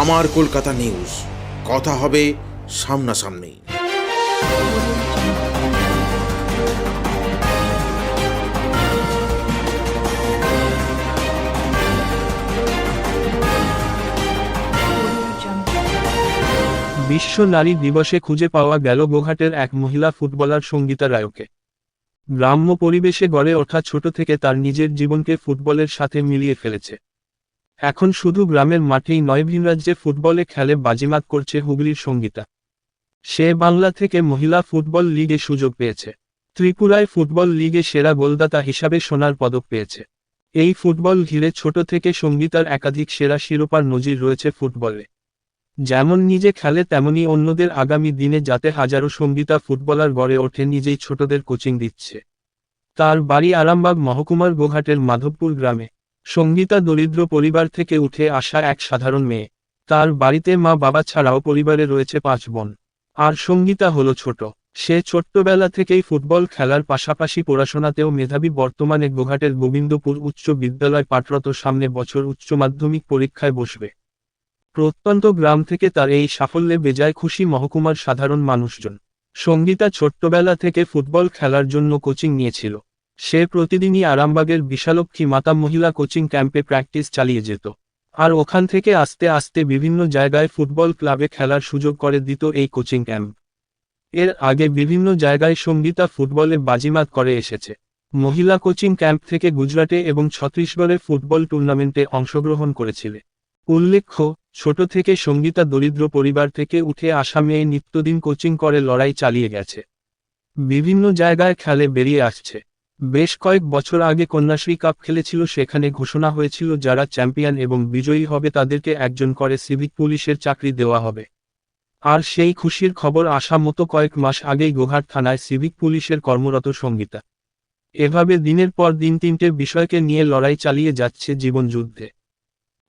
আমার কলকাতা নিউজ, কথা হবে সামনাসামনি। বিশ্ব নারী দিবসে খুঁজে পাওয়া গেল গোঘাটের এক মহিলা ফুটবলার সঙ্গীতা রায়কে। গ্রাম্য পরিবেশে গড়ে ওঠা ছোট থেকে তার নিজের জীবনকে ফুটবলের সাথে মিলিয়ে ফেলেছে। এখন শুধু গ্রামের মাঠেই নয়, ভিনরাজ্যে ফুটবলে খেলে বাজিমাত করছে হুগলির সঙ্গীতা। সে বাংলা থেকে মহিলা ফুটবল লিগে সুযোগ পেয়েছে। ত্রিপুরায় ফুটবল লিগে সেরা গোলদাতা হিসাবে সোনার পদক পেয়েছে। এই ফুটবল ঘিরে ছোট থেকে সঙ্গীতার একাধিক সেরা শিরোপার নজির রয়েছে ফুটবলে। যেমন নিজে খেলে তেমনি অন্যদের আগামী দিনে যাতে হাজারো সঙ্গীতা ফুটবলার গড়ে ওঠে, নিজেই ছোটদের কোচিং দিচ্ছে। তার বাড়ি আরামবাগ মহকুমার গোঘাটের মাধবপুর গ্রামে। সঙ্গীতা দরিদ্র পরিবার থেকে উঠে আসা এক সাধারণ মেয়ে। তার বাড়িতে মা বাবা ছাড়াও পরিবারে রয়েছে 5 বোন। আর সঙ্গীতা হলো ছোট। সে ছোট্টবেলা থেকেই ফুটবল খেলার পাশাপাশি পড়াশোনাতেও মেধাবী। বর্তমানে গোঘাটের গোবিন্দপুর উচ্চ বিদ্যালয় পাঠরত, সামনে বছর উচ্চ মাধ্যমিক পরীক্ষায় বসবে। প্রত্যন্ত গ্রাম থেকে তার এই সাফল্যে বেজায় খুশি মহকুমার সাধারণ মানুষজন। সঙ্গীতা ছোট্টবেলা থেকে ফুটবল খেলার জন্য কোচিং নিয়েছিল। সে প্রতিদিনই আরামবাগের বিশালক্ষী মাতা মহিলা কোচিং ক্যাম্পে প্র্যাকটিস চালিয়ে যেত। আর ওখান থেকে আস্তে আস্তে বিভিন্ন জায়গায় ফুটবল ক্লাবে খেলার সুযোগ করে দিত এই কোচিং ক্যাম্প। এর আগে বিভিন্ন জায়গায় সঙ্গীতা ফুটবলে বাজিমাত করে এসেছে। মহিলা কোচিং ক্যাম্প থেকে গুজরাটে এবং ছত্তিশগড়ে ফুটবল টুর্নামেন্টে অংশগ্রহণ করেছিল। উল্লেখ্য, ছোট থেকে সঙ্গীতা দরিদ্র পরিবার থেকে উঠে আসা মেয়ে, নিত্যদিন কোচিং করে লড়াই চালিয়ে গেছে। বিভিন্ন জায়গায় খেলে বেরিয়ে আসছে। বেশ কয়েক বছর আগে কন্যাশ্রী কাপ খেলেছিল, সেখানে ঘোষণা হয়েছিল যারা চ্যাম্পিয়ন এবং বিজয়ী হবে তাদেরকে একজন করে সিভিক পুলিশের চাকরি দেওয়া হবে। আর সেই খুশির খবর আসা মতো কয়েক মাস আগেই গোঘাট থানায় সিভিক পুলিশের কর্মরত সঙ্গীতা। এভাবে দিনের পর দিন 3টে বিষয়কে নিয়ে লড়াই চালিয়ে যাচ্ছে জীবনযুদ্ধে।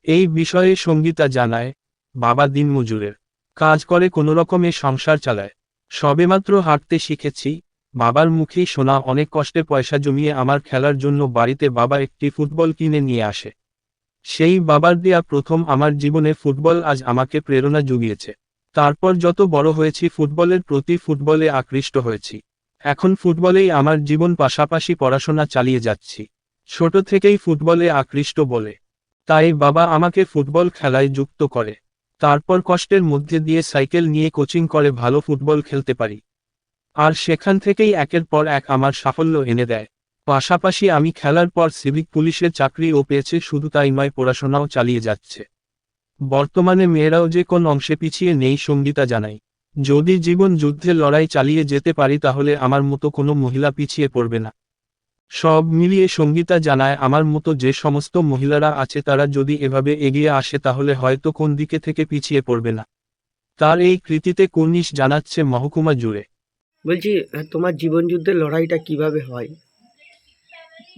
এই বিষয়ে সঙ্গীতা জানায়, বাবা দিনমজুরের কাজ করে কোনোরকমে সংসার চালায়। সবেমাত্র হাঁটতে শিখেছি। বাবার মুখেই শোনা, অনেক কষ্টে পয়সা জমিয়ে আমার খেলার জন্য বাড়িতে বাবা একটি ফুটবল কিনে নিয়ে আসে। সেই বাবার দেয়া প্রথম আমার জীবনে ফুটবল আজ আমাকে প্রেরণা জুগিয়েছে। তারপর যত বড় হয়েছি ফুটবলের প্রতি, ফুটবলে আকৃষ্ট হয়েছি। এখন ফুটবলেই আমার জীবন, পাশাপাশি পড়াশোনা চালিয়ে যাচ্ছি। ছোট থেকেই ফুটবলে আকৃষ্ট বলে তাই বাবা আমাকে ফুটবল খেলায় যুক্ত করে। তারপর কষ্টের মধ্যে দিয়ে সাইকেল নিয়ে কোচিং করে ভালো ফুটবল খেলতে পারি। আর সেখান থেকেই একের পর এক আমার সাফল্য এনে দেয়। পাশাপাশি আমি খেলার পর সিভিক পুলিশের চাকরিও পেয়েছে। শুধু তাই নয়, পড়াশোনাও চালিয়ে যাচ্ছে। বর্তমানে মেয়েরাও যে কোন অংশে পিছিয়ে নেই, সঙ্গীতা জানাই। যদি জীবন যুদ্ধে লড়াই চালিয়ে যেতে পারি তাহলে আমার মতো কোনো মহিলা পিছিয়ে পড়বে না। সব মিলিয়ে সঙ্গীতা জানায়, আমার মতো যে সমস্ত মহিলারা আছে তারা যদি এভাবে এগিয়ে আসে তাহলে হয়তো কোন দিকে থেকে পিছিয়ে পড়বে না। তার এই কৃতিতে কুর্নিশ জানাচ্ছে মহকুমা জুড়ে। বলছি, তোমার জীবন যুদ্ধের লড়াইটা কিভাবে হয়?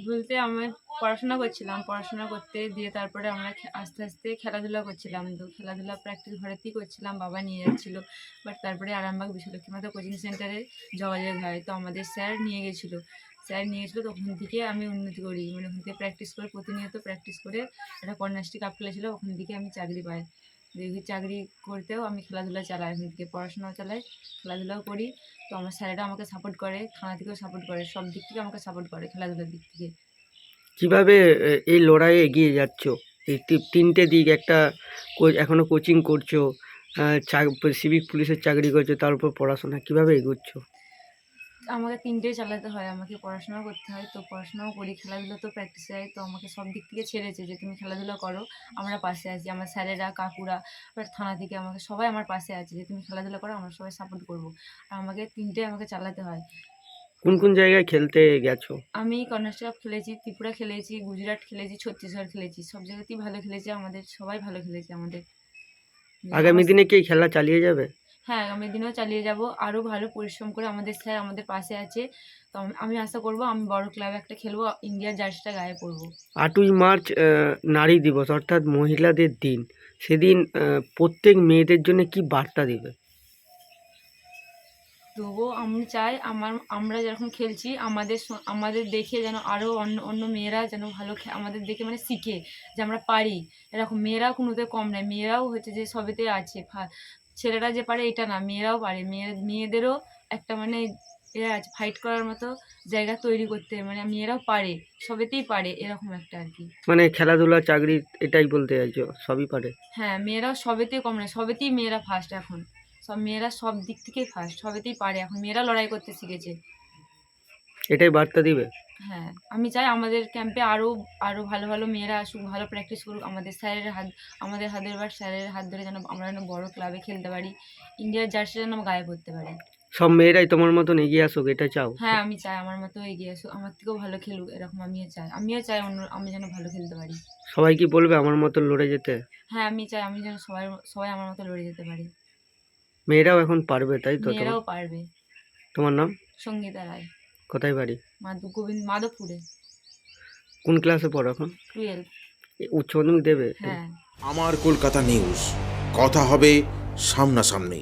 বলতে আমার পড়াশোনা করছিলাম, পড়াশোনা করতে দিয়ে তারপরে আমরা আস্তে আস্তে খেলাধুলা করছিলাম। তো খেলাধুলা প্র্যাকটিস ঘরেতেই করছিলাম, বাবা নিয়ে যাচ্ছিলো। বাট তারপরে আরামবাগ বিশ্বলক্ষ্মী মাতা কোচিং সেন্টারে যোগাযোগ হয়, তো আমাদের স্যার নিয়ে গেছিলো। তখন থেকে আমি উন্নতি করি, মানে ওখান থেকে প্র্যাকটিস করে, প্রতিনিয়ত প্র্যাকটিস করে একটা কন্যাশ্রী কাপ খেলেছিলো, ওখান থেকে আমি চাকরি পাই। চাকরি করতেও আমি খেলাধুলা চালাই, ওখান থেকে পড়াশোনাও চালাই, খেলাধুলাও করি। তো আমার স্যারেরা আমাকে সাপোর্ট করে, থানা থেকেও সাপোর্ট করে, সব দিক থেকে আমাকে সাপোর্ট করে খেলাধুলার দিক থেকে। কিভাবে এই লড়াইয়ে এগিয়ে যাচ্ছ? এই 3টে দিক, একটা এখনো কোচিং করছো, সিভিক পুলিশের চাকরি করছো, তার উপর পড়াশোনা, কিভাবে এগোচ্ছ? আমাকে 3টেই চালাতে হয়, আমাকে পড়াশোনাও করতে হয়, তো পড়াশোনাও করি, খেলাধুলা তো প্র্যাকটিস হয়। তো আমাকে সব দিক থেকে ছেড়েছে যে তুমি খেলাধুলা করো, আমরা পাশে আছি। আমার স্যারেরা, কাকুরা, থানা থেকে আমাকে সবাই আমার পাশে আছে যে তুমি খেলাধুলা করো, আমরা সবাই সাপোর্ট করবো। আর আমাকে 3টে আমাকে চালাতে হয়। কোন কোন জায়গায় খেলতে গেছো? আমি কন্যাশ্রী কাপ খেলেছি, ত্রিপুরা খেলেছি, গুজরাট খেলেছি, ছত্তিশগড় খেলেছি, সব জায়গাতেই ভালো খেলেছে। আমাদের সবাই ভালো খেলেছে আমাদের। আগামী দিনে কি এই খেলা চালিয়ে যাবে? হ্যাঁ, আগামী দিনেও চালিয়ে যাব, আরও ভালো পরিশ্রম করে। আমাদের স্যার আমাদের পাশে আছে, তো আমি আশা করব আমি বড় ক্লাবে একটা খেলবো, ইন্ডিয়ার জার্সিটা গায়ে পরবো। 8ই মার্চ নারী দিবস, অর্থাৎ মহিলাদের দিন। সেদিন প্রত্যেক মেয়েদের জন্য কি বার্তা দিবে? তবুও আমি চাই আমরা যেরকম খেলছি আমাদের দেখে যেন আরও অন্য অন্য মেয়েরা যেন ভালো আমাদের দেখে মানে শিখে যে আমরা পারি। এরকম মেয়েরাও কোনোতে কম নয়, মেয়েরাও হচ্ছে যে সবেতে আছে। ছেলেরা যে পারে এটা না, মেয়েরাও পারে। মেয়েদেরও একটা মানে এরা আছে ফাইট করার মতো জায়গা তৈরি করতে, মানে মেয়েরাও পারে, সবেতেই পারে, এরকম একটা আর কি। মানে খেলাধুলা চাকরি এটাই বলতে চাইছো, সবই পারে? হ্যাঁ, মেয়েরাও সবেতেই কম নয়, সবেতেই মেয়েরা ফার্স্ট এখন। সব মেয়েরা সব দিক থেকেই ফার্স্ট, সবেতেই পারে এখন, মেয়েরা লড়াই করতে শিখেছে। এটাই বার্তা দিবে? হ্যাঁ, আমি চাই আমাদের ক্যাম্পে আরও আরও ভালো ভালো মেয়েরা আসুক, ভালো প্র্যাকটিস করুক, আমাদের হাতের বার স্যারের হাত ধরে যেন আমরা যেন বড় ক্লাবে খেলতে পারি, ইন্ডিয়ার জার্সি যেন গায়ে পরতে পারি। সব মেয়েরাই তোমার মতন এগিয়ে আসুক, এটা চাও? হ্যাঁ, আমি চাই আমার মতো এগিয়ে আসুক, আমার থেকেও ভালো খেলুক, এরকম আমিও চাই আমি যেন ভালো খেলতে পারি। সবাই কি বলবে আমার মতন লড়ে যেতে? হ্যাঁ, আমি চাই আমি যেন সবাই আমার মতো লড়ে যেতে পারি। মেয়েরাও এখন পারবে, তাই তো? মেয়েরাও পারবে। তোমার নাম? সঙ্গীতা রায়। কোথায় বাড়ি? মাধবপুরে। কোন ক্লাসে পড়ো এখন? 12। উচ্চ মাধ্যমিক দেবে? হ্যাঁ। আমার কলকাতা নিউজ, কথা হবে সামনাসামনি।